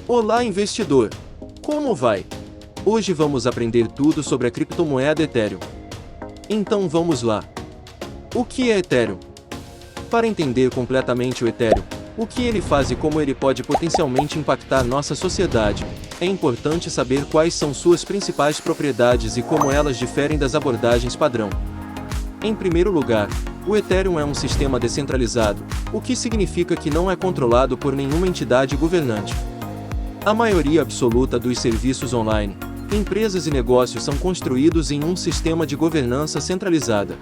Olá, investidor! Como vai? Hoje vamos aprender tudo sobre a criptomoeda Ethereum. Então vamos lá. O que é Ethereum? Para entender completamente o Ethereum, o que ele faz e como ele pode potencialmente impactar nossa sociedade, é importante saber quais são suas principais propriedades e como elas diferem das abordagens padrão. Em primeiro lugar, o Ethereum é um sistema descentralizado, o que significa que não é controlado por nenhuma entidade governante. A maioria absoluta dos serviços online, empresas e negócios são construídos em um sistema de governança centralizada.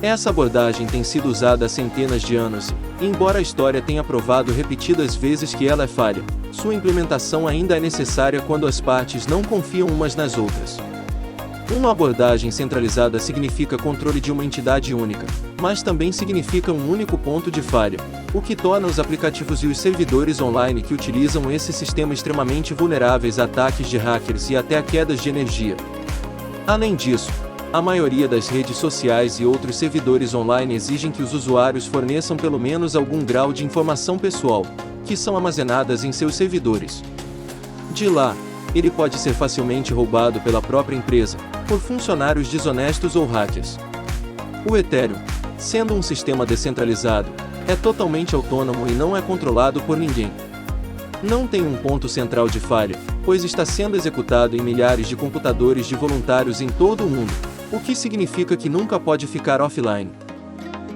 Essa abordagem tem sido usada há centenas de anos, e embora a história tenha provado repetidas vezes que ela é falha, sua implementação ainda é necessária quando as partes não confiam umas nas outras. Uma abordagem centralizada significa controle de uma entidade única, mas também significa um único ponto de falha, o que torna os aplicativos e os servidores online que utilizam esse sistema extremamente vulneráveis a ataques de hackers e até a quedas de energia. Além disso, a maioria das redes sociais e outros servidores online exigem que os usuários forneçam pelo menos algum grau de informação pessoal, que são armazenadas em seus servidores. De lá, ele pode ser facilmente roubado pela própria empresa, por funcionários desonestos ou hackers. O Ethereum, sendo um sistema descentralizado, é totalmente autônomo e não é controlado por ninguém. Não tem um ponto central de falha, pois está sendo executado em milhares de computadores de voluntários em todo o mundo, o que significa que nunca pode ficar offline.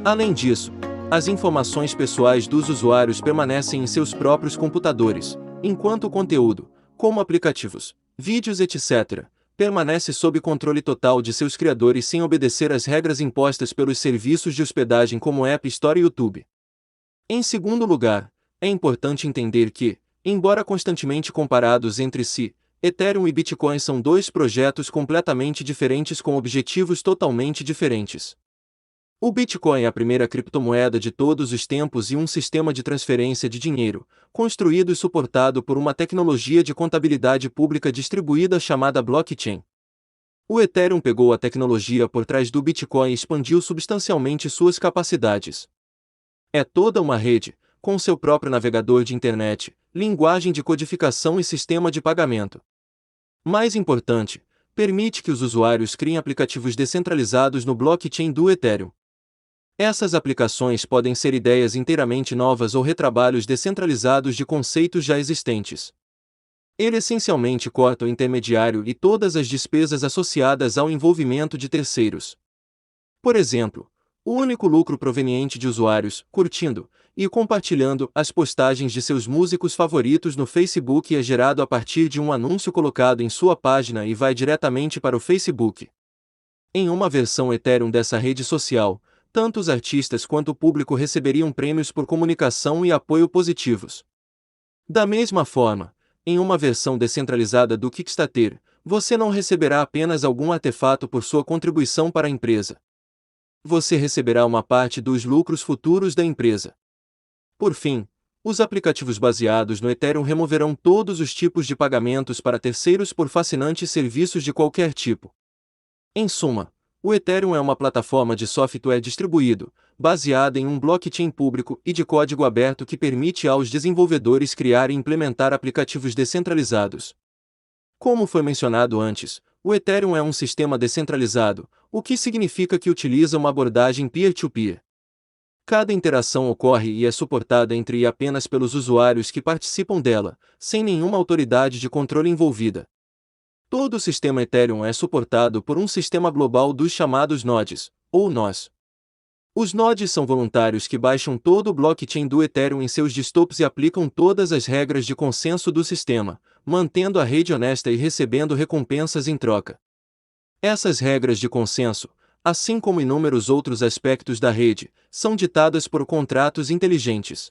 Além disso, as informações pessoais dos usuários permanecem em seus próprios computadores, enquanto o conteúdo, como aplicativos, vídeos etc., permanece sob controle total de seus criadores sem obedecer às regras impostas pelos serviços de hospedagem como App Store e YouTube. Em segundo lugar, é importante entender que, embora constantemente comparados entre si, Ethereum e Bitcoin são dois projetos completamente diferentes com objetivos totalmente diferentes. O Bitcoin é a primeira criptomoeda de todos os tempos e um sistema de transferência de dinheiro, construído e suportado por uma tecnologia de contabilidade pública distribuída chamada blockchain. O Ethereum pegou a tecnologia por trás do Bitcoin e expandiu substancialmente suas capacidades. É toda uma rede, com seu próprio navegador de internet, linguagem de codificação e sistema de pagamento. Mais importante, permite que os usuários criem aplicativos descentralizados no blockchain do Ethereum. Essas aplicações podem ser ideias inteiramente novas ou retrabalhos descentralizados de conceitos já existentes. Ele essencialmente corta o intermediário e todas as despesas associadas ao envolvimento de terceiros. Por exemplo, o único lucro proveniente de usuários curtindo e compartilhando as postagens de seus músicos favoritos no Facebook é gerado a partir de um anúncio colocado em sua página e vai diretamente para o Facebook. Em uma versão Ethereum dessa rede social, tanto os artistas quanto o público receberiam prêmios por comunicação e apoio positivos. Da mesma forma, em uma versão descentralizada do Kickstarter, você não receberá apenas algum artefato por sua contribuição para a empresa. Você receberá uma parte dos lucros futuros da empresa. Por fim, os aplicativos baseados no Ethereum removerão todos os tipos de pagamentos para terceiros por fascinantes serviços de qualquer tipo. Em suma, o Ethereum é uma plataforma de software distribuído, baseada em um blockchain público e de código aberto que permite aos desenvolvedores criar e implementar aplicativos descentralizados. Como foi mencionado antes, o Ethereum é um sistema descentralizado, o que significa que utiliza uma abordagem peer-to-peer. Cada interação ocorre e é suportada entre e apenas pelos usuários que participam dela, sem nenhuma autoridade de controle envolvida. Todo o sistema Ethereum é suportado por um sistema global dos chamados nodes, ou nós. Os nodes são voluntários que baixam todo o blockchain do Ethereum em seus desktops e aplicam todas as regras de consenso do sistema, mantendo a rede honesta e recebendo recompensas em troca. Essas regras de consenso, assim como inúmeros outros aspectos da rede, são ditadas por contratos inteligentes.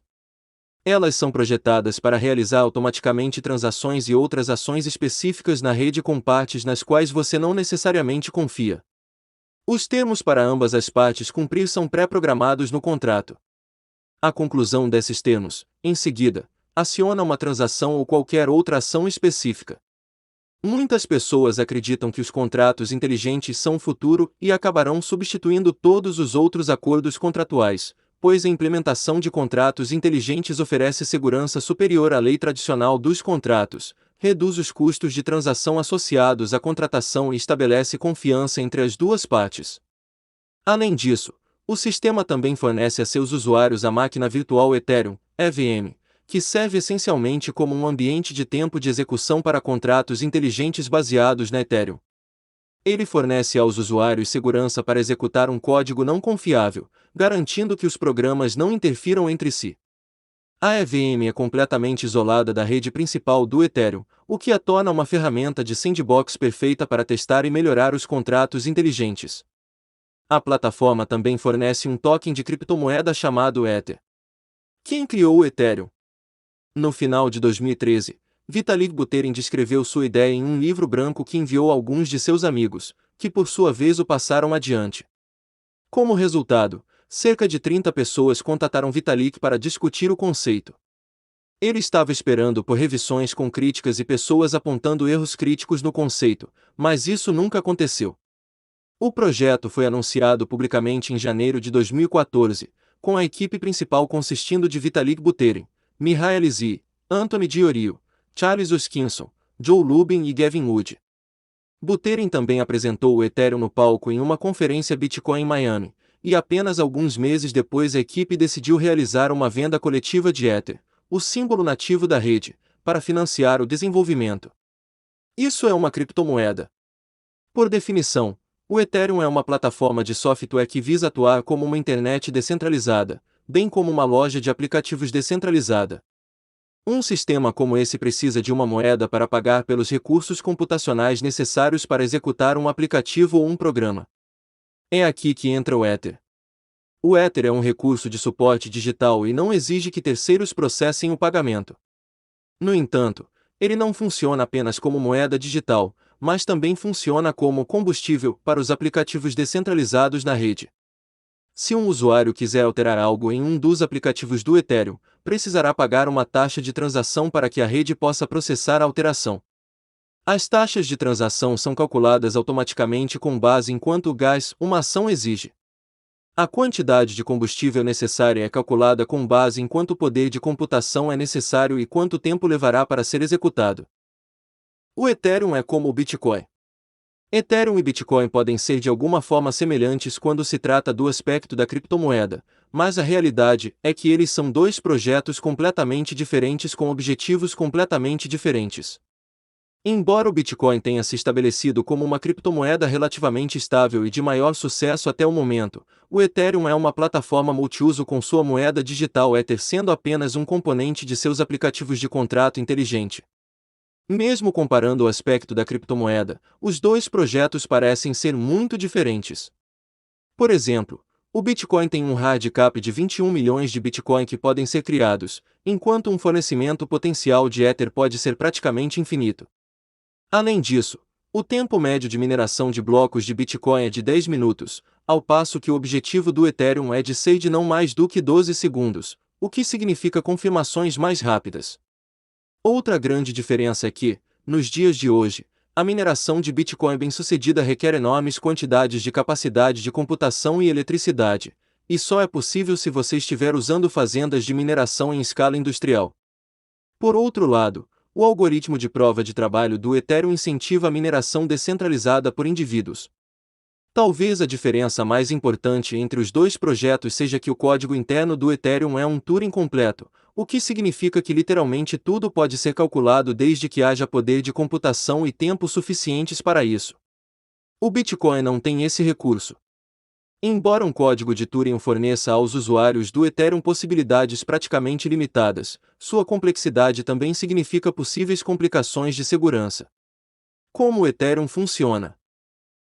Elas são projetadas para realizar automaticamente transações e outras ações específicas na rede com partes nas quais você não necessariamente confia. Os termos para ambas as partes cumprir são pré-programados no contrato. A conclusão desses termos, em seguida, aciona uma transação ou qualquer outra ação específica. Muitas pessoas acreditam que os contratos inteligentes são o futuro e acabarão substituindo todos os outros acordos contratuais, pois a implementação de contratos inteligentes oferece segurança superior à lei tradicional dos contratos, reduz os custos de transação associados à contratação e estabelece confiança entre as duas partes. Além disso, o sistema também fornece a seus usuários a máquina virtual Ethereum, EVM, que serve essencialmente como um ambiente de tempo de execução para contratos inteligentes baseados na Ethereum. Ele fornece aos usuários segurança para executar um código não confiável, garantindo que os programas não interfiram entre si. A EVM é completamente isolada da rede principal do Ethereum, o que a torna uma ferramenta de sandbox perfeita para testar e melhorar os contratos inteligentes. A plataforma também fornece um token de criptomoeda chamado Ether. Quem criou o Ethereum? No final de 2013, Vitalik Buterin descreveu sua ideia em um livro branco que enviou a alguns de seus amigos, que por sua vez o passaram adiante. Como resultado, cerca de 30 pessoas contataram Vitalik para discutir o conceito. Ele estava esperando por revisões com críticas e pessoas apontando erros críticos no conceito, mas isso nunca aconteceu. O projeto foi anunciado publicamente em janeiro de 2014, com a equipe principal consistindo de Vitalik Buterin, Mihail Zi, Anthony Diorio, Charles Hoskinson, Joe Lubin e Gavin Wood. Buterin também apresentou o Ethereum no palco em uma conferência Bitcoin em Miami, e apenas alguns meses depois a equipe decidiu realizar uma venda coletiva de Ether, o símbolo nativo da rede, para financiar o desenvolvimento. Isso é uma criptomoeda. Por definição, o Ethereum é uma plataforma de software que visa atuar como uma internet descentralizada, bem como uma loja de aplicativos descentralizada. Um sistema como esse precisa de uma moeda para pagar pelos recursos computacionais necessários para executar um aplicativo ou um programa. É aqui que entra o Ether. O Ether é um recurso de suporte digital e não exige que terceiros processem o pagamento. No entanto, ele não funciona apenas como moeda digital, mas também funciona como combustível para os aplicativos descentralizados na rede. Se um usuário quiser alterar algo em um dos aplicativos do Ethereum, precisará pagar uma taxa de transação para que a rede possa processar a alteração. As taxas de transação são calculadas automaticamente com base em quanto gás uma ação exige. A quantidade de combustível necessária é calculada com base em quanto poder de computação é necessário e quanto tempo levará para ser executado. O Ethereum é como o Bitcoin. Ethereum e Bitcoin podem ser de alguma forma semelhantes quando se trata do aspecto da criptomoeda, mas a realidade é que eles são dois projetos completamente diferentes com objetivos completamente diferentes. Embora o Bitcoin tenha se estabelecido como uma criptomoeda relativamente estável e de maior sucesso até o momento, o Ethereum é uma plataforma multiuso com sua moeda digital Ether sendo apenas um componente de seus aplicativos de contrato inteligente. Mesmo comparando o aspecto da criptomoeda, os dois projetos parecem ser muito diferentes. Por exemplo, o Bitcoin tem um hard cap de 21 milhões de Bitcoin que podem ser criados, enquanto um fornecimento potencial de Ether pode ser praticamente infinito. Além disso, o tempo médio de mineração de blocos de Bitcoin é de 10 minutos, ao passo que o objetivo do Ethereum é de ser de não mais do que 12 segundos, o que significa confirmações mais rápidas. Outra grande diferença é que, nos dias de hoje, a mineração de Bitcoin bem-sucedida requer enormes quantidades de capacidade de computação e eletricidade, e só é possível se você estiver usando fazendas de mineração em escala industrial. Por outro lado, o algoritmo de prova de trabalho do Ethereum incentiva a mineração descentralizada por indivíduos. Talvez a diferença mais importante entre os dois projetos seja que o código interno do Ethereum é um Turing completo, o que significa que literalmente tudo pode ser calculado desde que haja poder de computação e tempo suficientes para isso. O Bitcoin não tem esse recurso. Embora um código de Turing forneça aos usuários do Ethereum possibilidades praticamente ilimitadas, sua complexidade também significa possíveis complicações de segurança. Como o Ethereum funciona?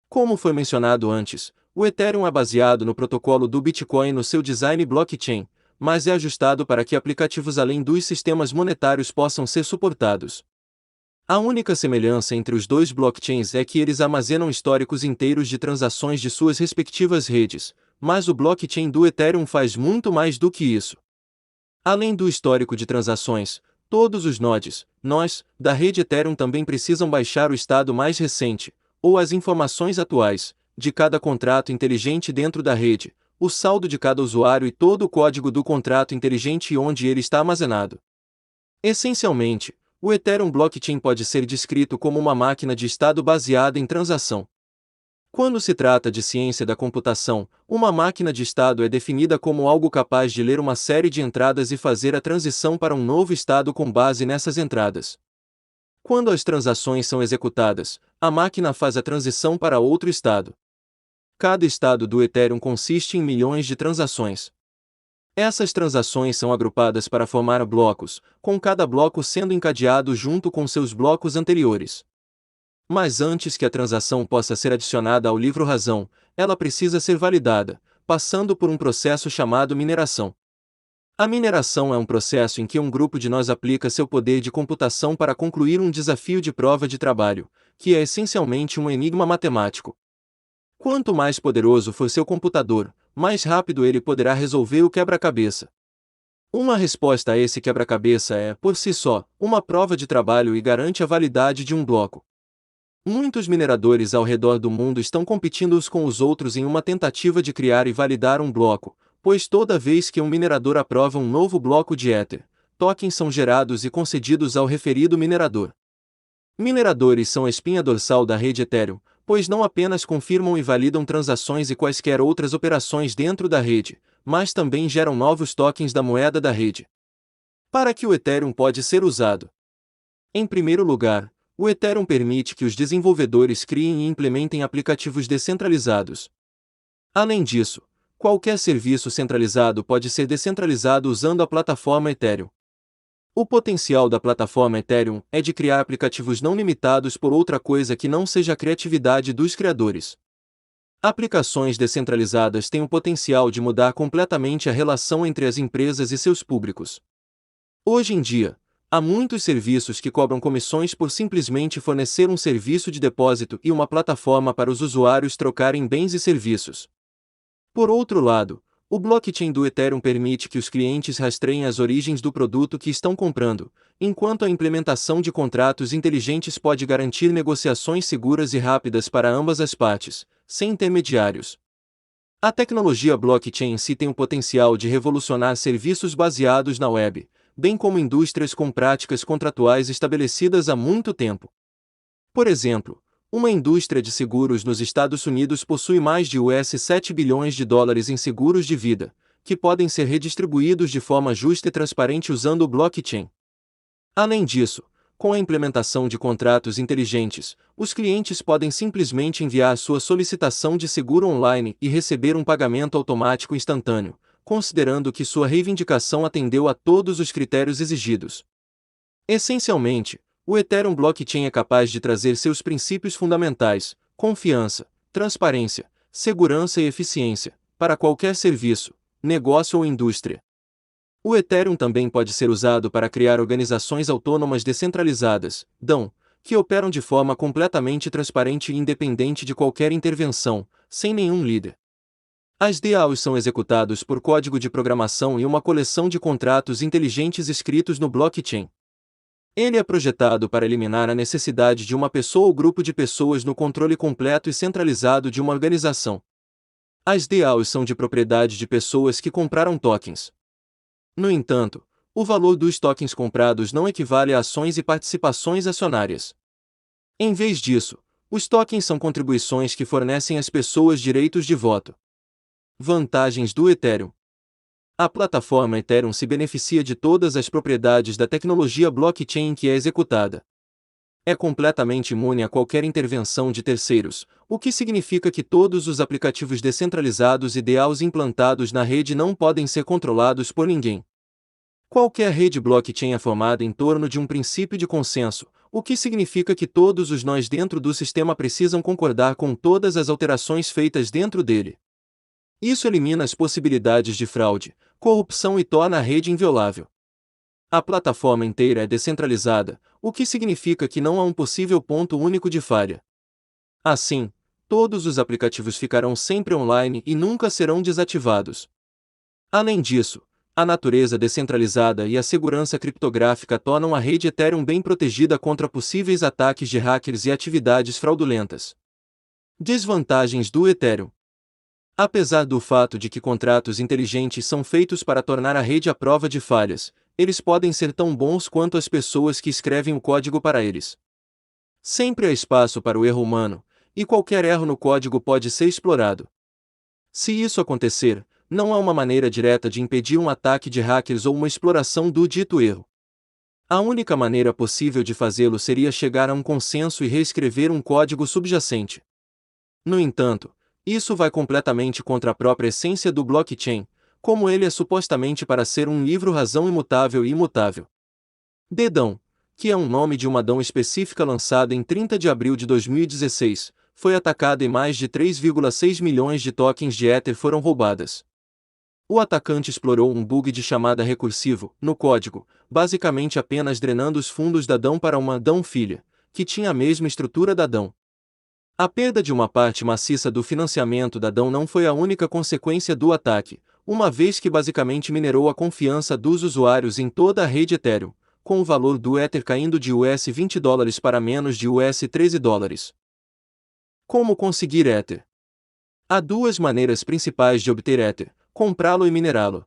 Como foi mencionado antes, o Ethereum é baseado no protocolo do Bitcoin no seu design blockchain, mas é ajustado para que aplicativos além dos sistemas monetários possam ser suportados. A única semelhança entre os dois blockchains é que eles armazenam históricos inteiros de transações de suas respectivas redes, mas o blockchain do Ethereum faz muito mais do que isso. Além do histórico de transações, todos os nós, da rede Ethereum também precisam baixar o estado mais recente, ou as informações atuais, de cada contrato inteligente dentro da rede, o saldo de cada usuário e todo o código do contrato inteligente e onde ele está armazenado. Essencialmente, o Ethereum Blockchain pode ser descrito como uma máquina de estado baseada em transação. Quando se trata de ciência da computação, uma máquina de estado é definida como algo capaz de ler uma série de entradas e fazer a transição para um novo estado com base nessas entradas. Quando as transações são executadas, a máquina faz a transição para outro estado. Cada estado do Ethereum consiste em milhões de transações. Essas transações são agrupadas para formar blocos, com cada bloco sendo encadeado junto com seus blocos anteriores. Mas antes que a transação possa ser adicionada ao livro-razão, ela precisa ser validada, passando por um processo chamado mineração. A mineração é um processo em que um grupo de nós aplica seu poder de computação para concluir um desafio de prova de trabalho, que é essencialmente um enigma matemático. Quanto mais poderoso for seu computador, mais rápido ele poderá resolver o quebra-cabeça. Uma resposta a esse quebra-cabeça é, por si só, uma prova de trabalho e garante a validade de um bloco. Muitos mineradores ao redor do mundo estão competindo uns com os outros em uma tentativa de criar e validar um bloco, pois toda vez que um minerador aprova um novo bloco de Ether, tokens são gerados e concedidos ao referido minerador. Mineradores são a espinha dorsal da rede Ethereum, pois não apenas confirmam e validam transações e quaisquer outras operações dentro da rede, mas também geram novos tokens da moeda da rede. Para que o Ethereum pode ser usado? Em primeiro lugar, o Ethereum permite que os desenvolvedores criem e implementem aplicativos descentralizados. Além disso, qualquer serviço centralizado pode ser descentralizado usando a plataforma Ethereum. O potencial da plataforma Ethereum é de criar aplicativos não limitados por outra coisa que não seja a criatividade dos criadores. Aplicações descentralizadas têm o potencial de mudar completamente a relação entre as empresas e seus públicos. Hoje em dia, há muitos serviços que cobram comissões por simplesmente fornecer um serviço de depósito e uma plataforma para os usuários trocarem bens e serviços. Por outro lado, o blockchain do Ethereum permite que os clientes rastreiem as origens do produto que estão comprando, enquanto a implementação de contratos inteligentes pode garantir negociações seguras e rápidas para ambas as partes, sem intermediários. A tecnologia blockchain em si tem o potencial de revolucionar serviços baseados na web, bem como indústrias com práticas contratuais estabelecidas há muito tempo. Por exemplo, uma indústria de seguros nos Estados Unidos possui mais de US$ 7 bilhões em seguros de vida, que podem ser redistribuídos de forma justa e transparente usando o blockchain. Além disso, com a implementação de contratos inteligentes, os clientes podem simplesmente enviar sua solicitação de seguro online e receber um pagamento automático instantâneo, considerando que sua reivindicação atendeu a todos os critérios exigidos. Essencialmente, o Ethereum Blockchain é capaz de trazer seus princípios fundamentais, confiança, transparência, segurança e eficiência, para qualquer serviço, negócio ou indústria. O Ethereum também pode ser usado para criar organizações autônomas descentralizadas, DAO, que operam de forma completamente transparente e independente de qualquer intervenção, sem nenhum líder. As DAOs são executados por código de programação e uma coleção de contratos inteligentes escritos no blockchain. Ele é projetado para eliminar a necessidade de uma pessoa ou grupo de pessoas no controle completo e centralizado de uma organização. As DAOs são de propriedade de pessoas que compraram tokens. No entanto, o valor dos tokens comprados não equivale a ações e participações acionárias. Em vez disso, os tokens são contribuições que fornecem às pessoas direitos de voto. Vantagens do Ethereum. A plataforma Ethereum se beneficia de todas as propriedades da tecnologia blockchain em que é executada. É completamente imune a qualquer intervenção de terceiros, o que significa que todos os aplicativos descentralizados e DAOs implantados na rede não podem ser controlados por ninguém. Qualquer rede blockchain é formada em torno de um princípio de consenso, o que significa que todos os nós dentro do sistema precisam concordar com todas as alterações feitas dentro dele. Isso elimina as possibilidades de fraude, corrupção e torna a rede inviolável. A plataforma inteira é descentralizada, o que significa que não há um possível ponto único de falha. Assim, todos os aplicativos ficarão sempre online e nunca serão desativados. Além disso, a natureza descentralizada e a segurança criptográfica tornam a rede Ethereum bem protegida contra possíveis ataques de hackers e atividades fraudulentas. Desvantagens do Ethereum. Apesar do fato de que contratos inteligentes são feitos para tornar a rede à prova de falhas, eles podem ser tão bons quanto as pessoas que escrevem o código para eles. Sempre há espaço para o erro humano, e qualquer erro no código pode ser explorado. Se isso acontecer, não há uma maneira direta de impedir um ataque de hackers ou uma exploração do dito erro. A única maneira possível de fazê-lo seria chegar a um consenso e reescrever um código subjacente. No entanto, isso vai completamente contra a própria essência do blockchain, como ele é supostamente para ser um livro-razão imutável e imutável. Dedão, que é um nome de uma DAO específica lançada em 30 de abril de 2016, foi atacado e mais de 3,6 milhões de tokens de Ether foram roubadas. O atacante explorou um bug de chamada recursivo no código, basicamente apenas drenando os fundos da DAO para uma DAO filha, que tinha a mesma estrutura da DAO. A perda de uma parte maciça do financiamento da DAO não foi a única consequência do ataque, uma vez que basicamente minerou a confiança dos usuários em toda a rede Ethereum, com o valor do Ether caindo de US$ 20 para menos de US$ 13. Como conseguir Ether? Há duas maneiras principais de obter Ether: comprá-lo e minerá-lo.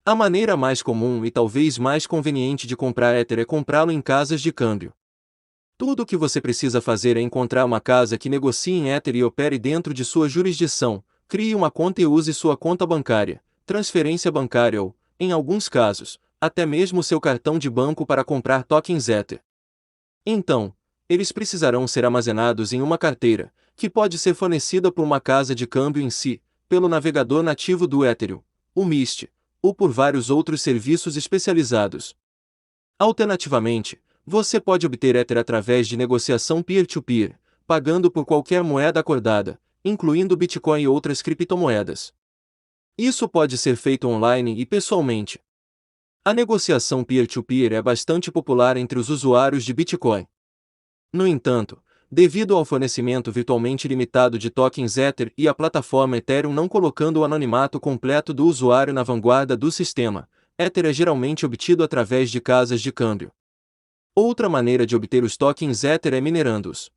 A maneira mais comum e talvez mais conveniente de comprar Ether é comprá-lo em casas de câmbio. Tudo o que você precisa fazer é encontrar uma casa que negocie em Ether e opere dentro de sua jurisdição, crie uma conta e use sua conta bancária, transferência bancária ou, em alguns casos, até mesmo seu cartão de banco para comprar tokens Ether. Então, eles precisarão ser armazenados em uma carteira, que pode ser fornecida por uma casa de câmbio em si, pelo navegador nativo do Ethereum, o Mist, ou por vários outros serviços especializados. Alternativamente, você pode obter Ether através de negociação peer-to-peer, pagando por qualquer moeda acordada, incluindo Bitcoin e outras criptomoedas. Isso pode ser feito online e pessoalmente. A negociação peer-to-peer é bastante popular entre os usuários de Bitcoin. No entanto, devido ao fornecimento virtualmente limitado de tokens Ether e a plataforma Ethereum não colocando o anonimato completo do usuário na vanguarda do sistema, Ether é geralmente obtido através de casas de câmbio. Outra maneira de obter os tokens Ether é minerando-os.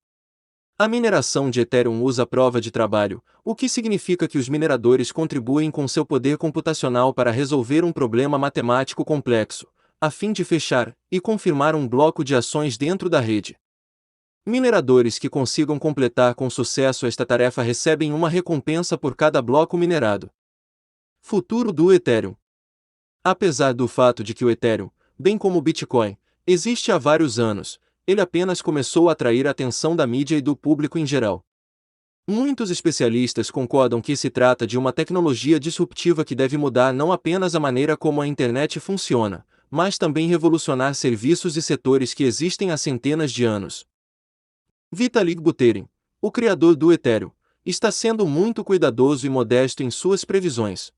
A mineração de Ethereum usa prova de trabalho, o que significa que os mineradores contribuem com seu poder computacional para resolver um problema matemático complexo, a fim de fechar e confirmar um bloco de ações dentro da rede. Mineradores que consigam completar com sucesso esta tarefa recebem uma recompensa por cada bloco minerado. Futuro do Ethereum. Apesar do fato de que o Ethereum, bem como o Bitcoin, existe há vários anos, ele apenas começou a atrair a atenção da mídia e do público em geral. Muitos especialistas concordam que se trata de uma tecnologia disruptiva que deve mudar não apenas a maneira como a internet funciona, mas também revolucionar serviços e setores que existem há centenas de anos. Vitalik Buterin, o criador do Ethereum, está sendo muito cuidadoso e modesto em suas previsões.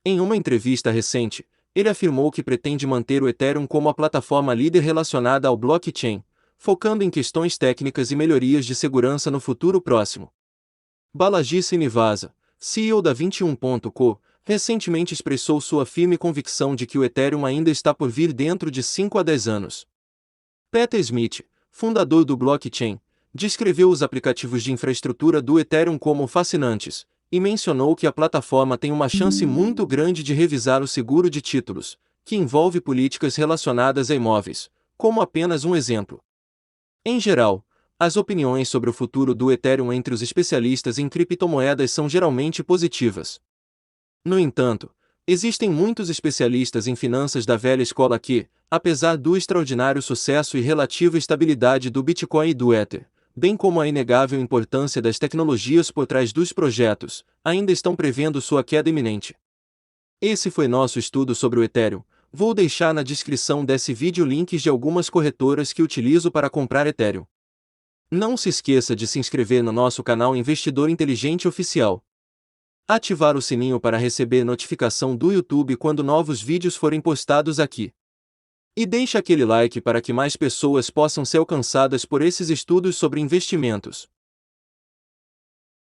Em uma entrevista recente, ele afirmou que pretende manter o Ethereum como a plataforma líder relacionada ao blockchain, focando em questões técnicas e melhorias de segurança no futuro próximo. Balaji Srinivasa, CEO da 21.co, recentemente expressou sua firme convicção de que o Ethereum ainda está por vir dentro de 5 a 10 anos. Peter Smith, fundador do blockchain, descreveu os aplicativos de infraestrutura do Ethereum como fascinantes, e mencionou que a plataforma tem uma chance muito grande de revisar o seguro de títulos, que envolve políticas relacionadas a imóveis, como apenas um exemplo. Em geral, as opiniões sobre o futuro do Ethereum entre os especialistas em criptomoedas são geralmente positivas. No entanto, existem muitos especialistas em finanças da velha escola que, apesar do extraordinário sucesso e relativa estabilidade do Bitcoin e do Ether, bem como a inegável importância das tecnologias por trás dos projetos, ainda estão prevendo sua queda iminente. Esse foi nosso estudo sobre o Ethereum. Vou deixar na descrição desse vídeo links de algumas corretoras que utilizo para comprar Ethereum. Não se esqueça de se inscrever no nosso canal Investidor Inteligente Oficial. Ativar o sininho para receber notificação do YouTube quando novos vídeos forem postados aqui. E deixe aquele like para que mais pessoas possam ser alcançadas por esses estudos sobre investimentos.